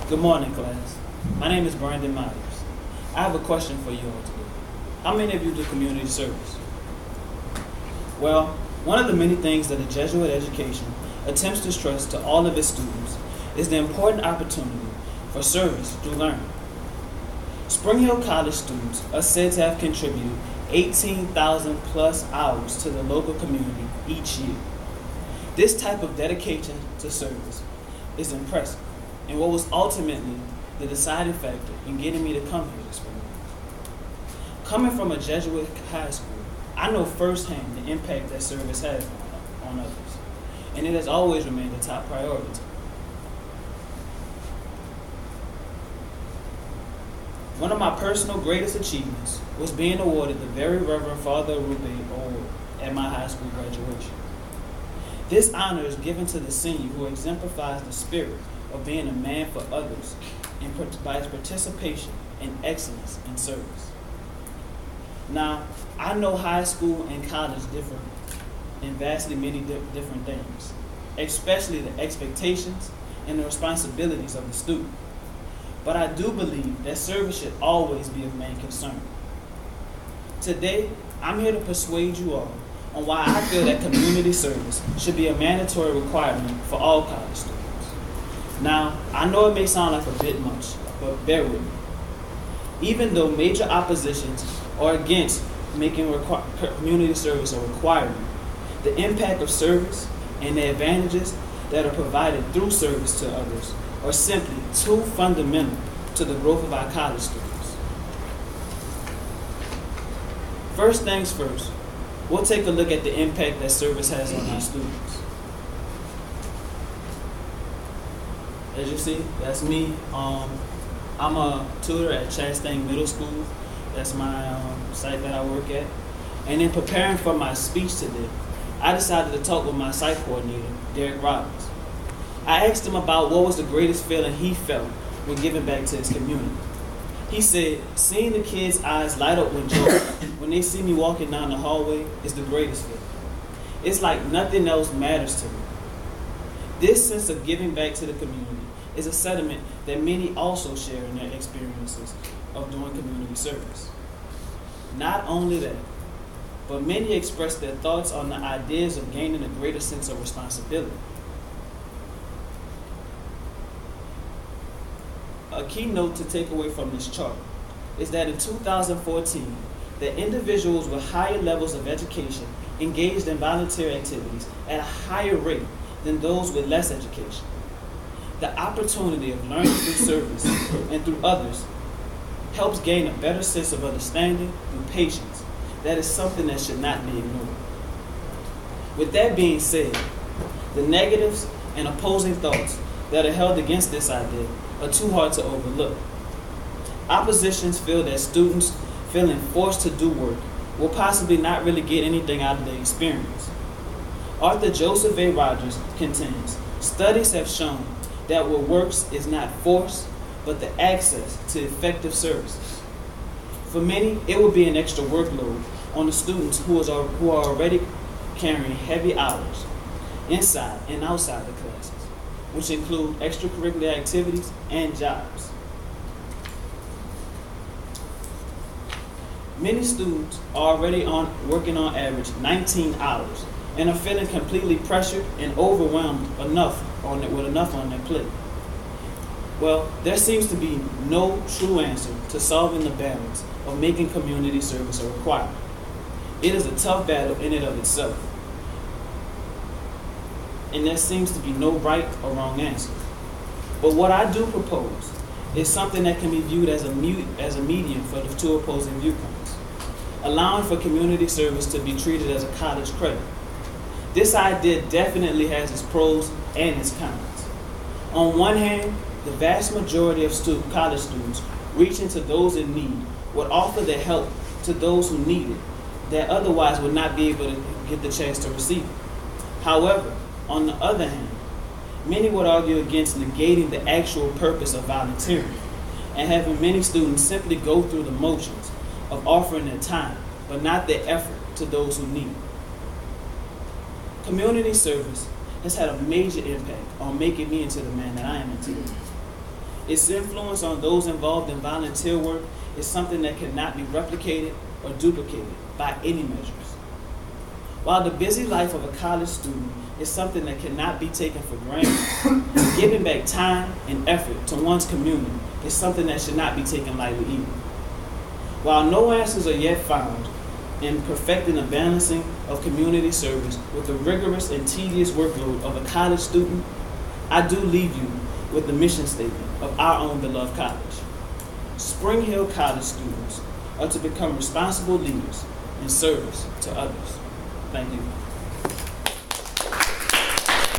Good morning, class. My name is Brandon Myers. I have a question for you all today. How many of you do community service? Well, one of the many things that the Jesuit education attempts to stress to all of its students is the important opportunity for service through learning. Spring Hill College students are said to have contributed 18,000 plus hours to the local community each year. This type of dedication to service is impressive, and what was ultimately the deciding factor in getting me to come here this spring. Coming from a Jesuit high school, I know firsthand the impact that service has on others, and it has always remained a top priority. One of my personal greatest achievements was being awarded the Very Reverend Father Arube Award at my high school graduation. This honor is given to the senior who exemplifies the spirit of being a man for others and by his participation and excellence in service. Now, I know high school and college differ in vastly many different things, especially the expectations and the responsibilities of the student. But I do believe that service should always be of main concern. Today, I'm here to persuade you all on why I feel that community service should be a mandatory requirement for all college students. Now, I know it may sound like a bit much, but bear with me. Even though major oppositions are against making community service a requirement, the impact of service and the advantages that are provided through service to others are simply too fundamental to the growth of our college students. First things first, we'll take a look at the impact that service has on our students. As you see, that's me. I'm a tutor at Chastain Middle School. That's my site that I work at. And in preparing for my speech today, I decided to talk with my site coordinator, Derek Robbins. I asked him about what was the greatest feeling he felt when giving back to his community. He said, seeing the kids' eyes light up with joy when they see me walking down the hallway is the greatest feeling. It's like nothing else matters to me. This sense of giving back to the community is a sentiment that many also share in their experiences of doing community service. Not only that, but many express their thoughts on the ideas of gaining a greater sense of responsibility. A key note to take away from this chart is that in 2014, that individuals with higher levels of education engaged in volunteer activities at a higher rate than those with less education. The opportunity of learning through service and through others helps gain a better sense of understanding through patience. That is something that should not be ignored. With that being said, the negatives and opposing thoughts that are held against this idea are too hard to overlook. Oppositions feel that students feeling forced to do work will possibly not really get anything out of the experience. Arthur Joseph A. Rogers contends, studies have shown that what works is not force, but the access to effective services. For many, it will be an extra workload on the students who are already carrying heavy hours inside and outside the classes, which include extracurricular activities and jobs. Many students are already working on average 19 hours and are feeling completely pressured and overwhelmed with enough on their plate. Well, there seems to be no true answer to solving the balance of making community service a requirement. It is a tough battle in and of itself, and there seems to be no right or wrong answer. But what I do propose is something that can be viewed as a medium for the two opposing viewpoints, allowing for community service to be treated as a college credit. This idea definitely has its pros and its cons. On one hand, the vast majority of college students reaching to those in need would offer their help to those who need it that otherwise would not be able to get the chance to receive it. However, on the other hand, many would argue against negating the actual purpose of volunteering and having many students simply go through the motions of offering their time, but not their effort to those who need it. Community service has had a major impact on making me into the man that I am today. Its influence on those involved in volunteer work is something that cannot be replicated or duplicated by any measures. While the busy life of a college student is something that cannot be taken for granted, giving back time and effort to one's community is something that should not be taken lightly either. While no answers are yet found in perfecting the balancing of community service with the rigorous and tedious workload of a college student, I do leave you with the mission statement of our own beloved college. Spring Hill College students are to become responsible leaders in service to others. Thank you.